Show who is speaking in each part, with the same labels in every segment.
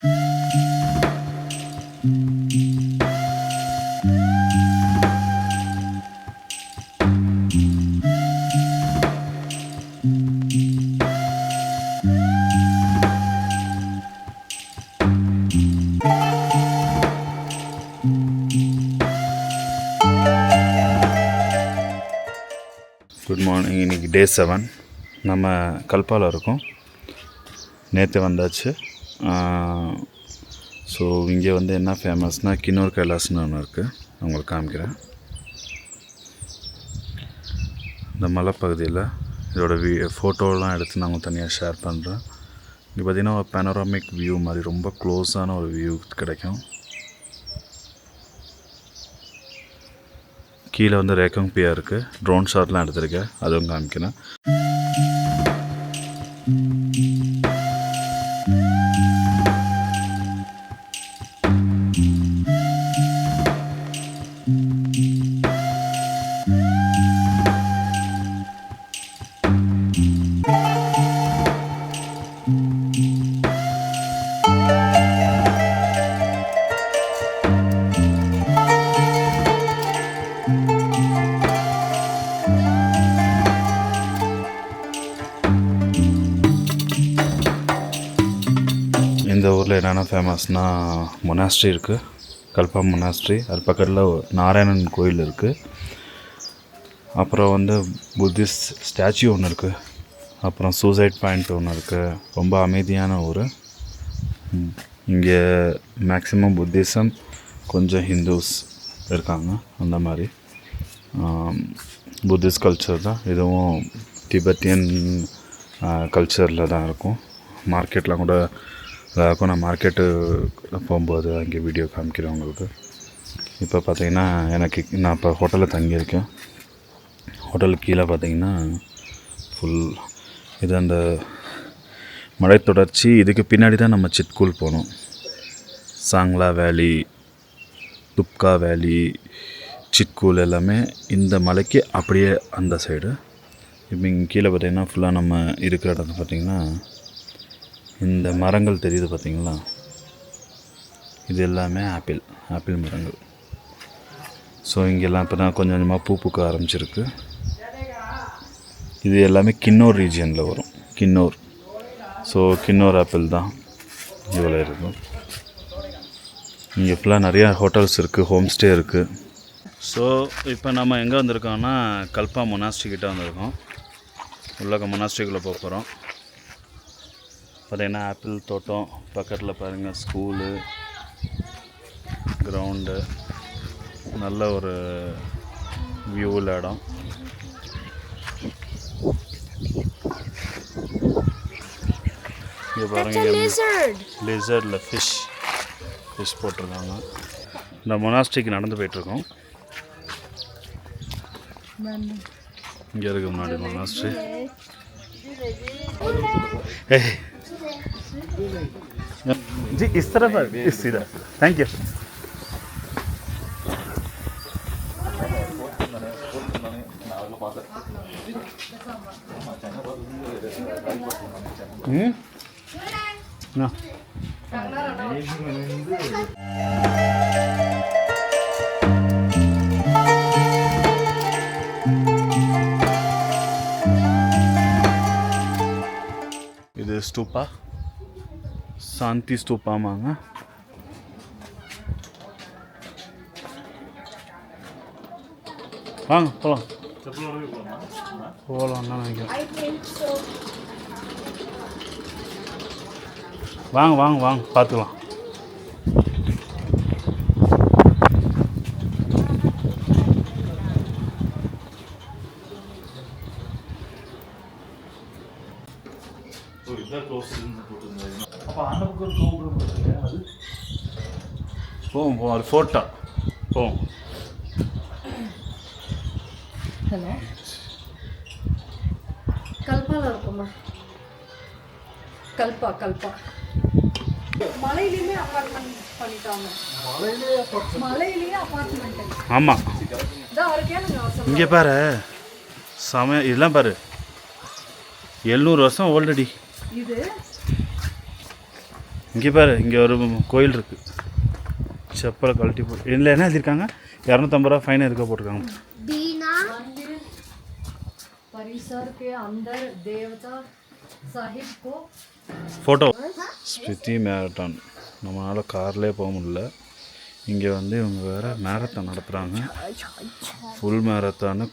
Speaker 1: Good morning. இன்றைக்கி டே 7 நம்ம கல்பாவில் இருக்கோம். நேற்று வந்தாச்சு. ஸோ இங்கே வந்து என்ன ஃபேமஸ்னால் கின்னூர் கைலாஸ்னு ஒன்று இருக்குது, உங்களுக்கு காமிக்கிறேன். இந்த மலைப்பகுதியில் இதோட ஃபோட்டோலாம் எடுத்து நான் உங்களுக்கு தனியாக ஷேர் பண்ணுறேன். இங்கே பார்த்திங்கன்னா ஒரு பேனோராமிக் வியூ மாதிரி ரொம்ப க்ளோஸான ஒரு வியூ கிடைக்கும். கீழே வந்து ரேக்கங் பியா இருக்குது. ட்ரோன் ஷாட்லாம் எடுத்திருக்கேன், அதுவும் காமிக்கிறேன். இந்த ஊரில் என்னென்ன ஃபேமஸ்னால் மொனாஸ்ட்ரி இருக்குது, கல்பா மொனாஸ்ட்ரி. அது பக்கத்தில் நாராயணன் கோயில் இருக்குது. அப்புறம் வந்து புத்திஸ்ட் ஸ்டாச்சு ஒன்று இருக்குது. அப்புறம் சூசைட் பாயிண்ட் ஒன்று இருக்குது. ரொம்ப அமைதியான ஊர். இங்கே மேக்ஸிமம் புத்திசம், கொஞ்சம் ஹிந்துஸ் இருக்காங்க. அந்த மாதிரி புத்திஸ்ட் கல்ச்சர் தான் இதுவும். திபெத்தியன் கல்ச்சரில் தான் இருக்கும். மார்க்கெட்லாம் கூட இருக்கும். நான் மார்க்கெட்டு போகும்போது அங்கே வீடியோ காமிக்கிறேன் உங்களுக்கு. இப்போ பார்த்திங்கன்னா நான் இப்போ ஹோட்டலில் தங்கியிருக்கேன். ஹோட்டலுக்கு கீழே பார்த்திங்கன்னா ஃபுல் இது அந்த மலை தொடர்ச்சி. இதுக்கு பின்னாடி தான் நம்ம சிட்கூல் போனோம். சாங்லா வேலி, துப்கா வேலி, சிட்கூல் எல்லாமே இந்த மலைக்கு அப்படியே அந்த சைடு. இப்போ இங்கே கீழே பார்த்திங்கன்னா ஃபுல்லாக நம்ம இருக்கிற இடத்துல பார்த்திங்கன்னா இந்த மரங்கள் தெரியுது பார்த்திங்களா, இது எல்லாமே ஆப்பிள் மரங்கள். ஸோ இங்கெல்லாம் இப்போ தான் கொஞ்சம் கொஞ்சமாக பூ பூக்க ஆரம்பிச்சிருக்கு. இது எல்லாமே கின்னூர் ரீஜியனில் வரும். கின்னூர். ஸோ கின்னூர் ஆப்பிள் தான் இவ்வளோ இருக்கும். இங்கே ஃபுல்லாக நிறையா ஹோட்டல்ஸ் இருக்குது, ஹோம் ஸ்டே இருக்குது. ஸோ இப்போ நம்ம எங்கே வந்திருக்கோம்னா கல்பா மொனாஸ்ட்ரி கிட்டே வந்திருக்கோம். உள்ளக்க மொனாஸ்ட்ரிக்குள்ளே போக போகிறோம். பார்த்திங்கன்னா ஆப்பிள் தோட்டம் பக்கத்தில் பாருங்கள், ஸ்கூலு, கிரவுண்டு, நல்ல ஒரு வியூவில் இடம். இங்கே பாருங்கள், லிசர்டில் ஃபிஷ் போட்டிருக்காங்க. இந்த மொனாஸ்ட்ரிக்கு நடந்து போயிட்டுருக்கோம். இங்கே இருக்கு முன்னாடி மொனாஸ்ட்ரி. जी इस तरफ सीधा. Thank you. ना இது ஸ்தூபா, சாந்தி ஸ்தூபாமாங்க. வாங்க போகலாம். போகலாம்னா நினைக்கிறேன். வாங்க பார்த்துக்கலாம். போவோம் அது ஃபோட்டோ போவோம்.
Speaker 2: ஹலோ, கல்பாவில் இருக்குமா? கல்பா மலையிலேயே அப்பார்ட்மெண்ட் பண்ணிட்டாங்க. மலையிலேயே அப்பார்ட்மெண்ட்.
Speaker 1: ஆமாம், இங்கே பாரு சமய இதெல்லாம் பாரு, 700 வருஷம் ஆல்ரெடி.
Speaker 2: இது
Speaker 1: இங்கே பாரு, இங்கே ஒரு கோயில் இருக்குது. செப்பலை கழட்டி போட்டு இதில் என்ன எழுதியிருக்காங்க? 250 ரூபா ஃபைன் இருக்க போட்டிருக்காங்க.
Speaker 2: परिसर के अंदर देवता साहिब को
Speaker 1: ஃபோட்டோ. ஸ்பித்தி மேரத்தான். நம்மளால் கார்லேயே போக முடியல. இங்கே வந்து இவங்க வேறு மேரத்தான் நடத்துகிறாங்க. ஃபுல் மேரத்தானு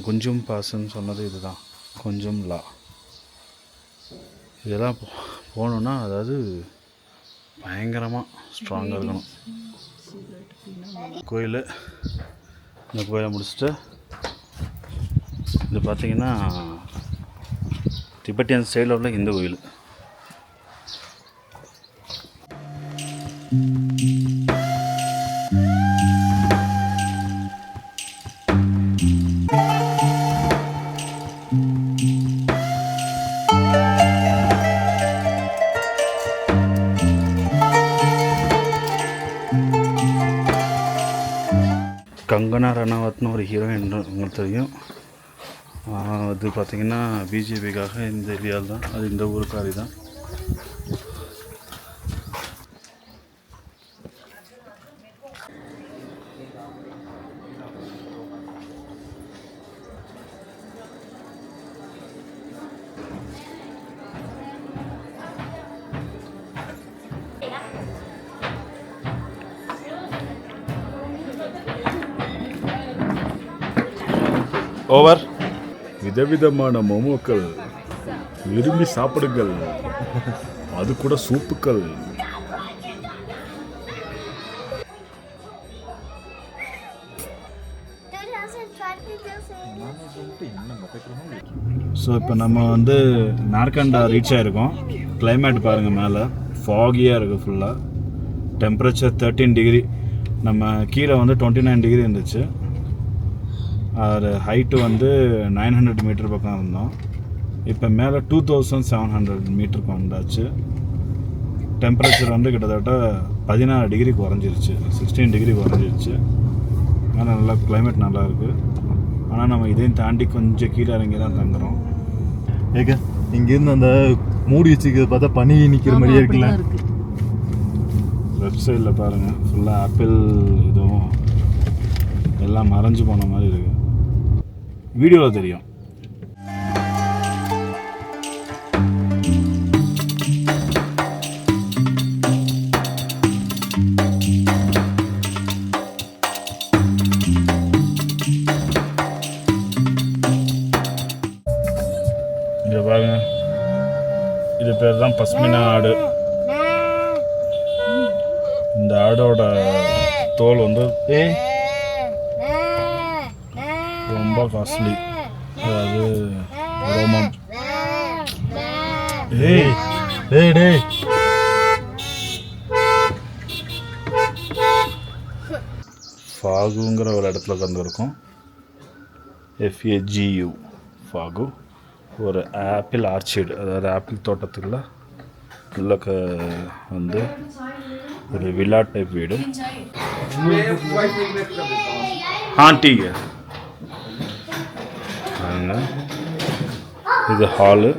Speaker 1: குஞ்சும் பாஸ்ன்னு சொன்னது இதுதான். குஞ்சும் லா இதெல்லாம் போகணுன்னா அதாவது பயங்கரமாக ஸ்ட்ராங்காக இருக்கணும். கோயில், இந்த கோயிலை முடிச்சுட்டு இது பார்த்திங்கன்னா திபெட்டியன் ஸ்டைலில் உள்ள இந்து கோயில். கங்கனா ரணாவத்னு ஒரு ஹீரோயின் உங்களுக்கு தெரியும். அது பார்த்திங்கன்னா பிஜேபிக்காக இந்த ஏரியாவில் தான், அது இந்த ஊருக்காரி தான். ஓவர்.
Speaker 3: விதவிதமான மோமோக்கள் விரும்பி சாப்பிடுங்கள், அது கூட சூப்புக்கள்.
Speaker 1: ஸோ இப்போ நம்ம வந்து நார்கண்டா ரீச் ஆகிருக்கோம். கிளைமேட் பாருங்கள், மேலே ஃபாகியாக இருக்குது ஃபுல்லாக. Temperature 13 degree. நம்ம கீழே வந்து 29 டிகிரி இருந்துச்சு. அது ஹைட்டு வந்து 900 மீட்டர் பக்கம் இருந்தோம். இப்போ மேலே 2700 மீட்டருக்கு வந்தாச்சு. டெம்பரேச்சர் வந்து கிட்டத்தட்ட 16 டிகிரி குறைஞ்சிருச்சு, 16 டிகிரி குறைஞ்சிருச்சு. மேலே நல்லா கிளைமேட் நல்லா இருக்குது. ஆனால் நம்ம இதையும் தாண்டி கொஞ்சம் கீழே இறங்கி தான் தங்குறோம்.
Speaker 3: ஏங்க இங்கேருந்து அந்த மூடி வச்சுக்கிறது பார்த்தா பனி நிற்கிற மாதிரியே இருக்குல்ல.
Speaker 1: லெஃப்ட் சைடில் பாருங்கள், ஃபுல்லாக ஆப்பிள் இதுவும் எல்லாம் மறைஞ்சு போன மாதிரி இருக்குது. வீடியோவில் தெரியும். இங்கே பாருங்க, இது பேர் தான் பஸ்மினா ஆடு. இந்த ஆடோட தோல் வந்து ரொம்ப காஸ்ட்லி. அதாவது ரோமம். ஃபாகுங்கிற ஒரு இடத்துல உட்காந்துருக்கோம். FAGU fog. ஒரு ஆப்பிள் ஆர்ச்சிட், அதாவது ஆப்பிள் தோட்டத்துக்குள்ள உள்ள வந்து ஒரு வில்லா டைப் வீடு. டீ இது ஹாலு.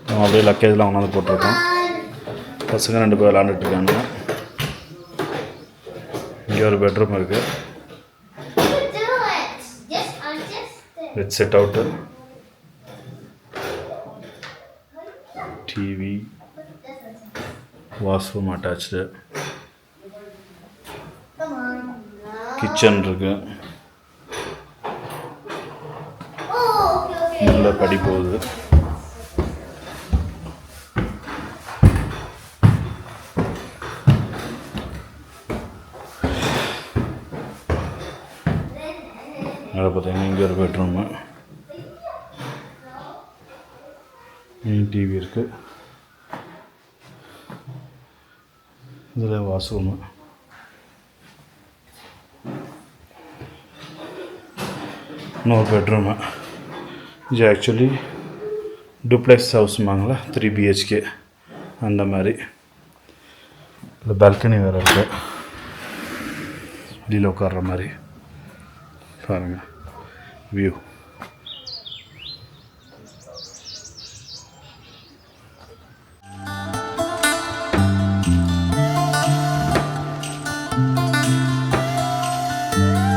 Speaker 1: நம்ம அப்படியே லக்கேஜ்லாம் கொண்டாந்து போட்டிருக்கோம். பசங்க 2 பேர் விளாண்டுட்ருக்காங்க. இங்கே ஒரு பெட்ரூம் இருக்குது with sit out, TV, washroom attach, kitchen இருக்குது. நல்ல படி போகுது. அதை பார்த்தீங்கன்னா இங்கே ஒரு பெட்ரூமு, டிவி இருக்குது. இதில் வாஷ்ரூமு. இன்னொரு பெட்ரூமு. இது ஆக்சுவலி டூப்ளெக்ஸ் ஹவுஸ்மாங்களா, 3 BHK அந்த மாதிரி. இல்லை பால்கனி வேறு இருக்குது, வெளியில் உட்கார்ற மாதிரி. பாருங்கள் வியூ.
Speaker 2: Thank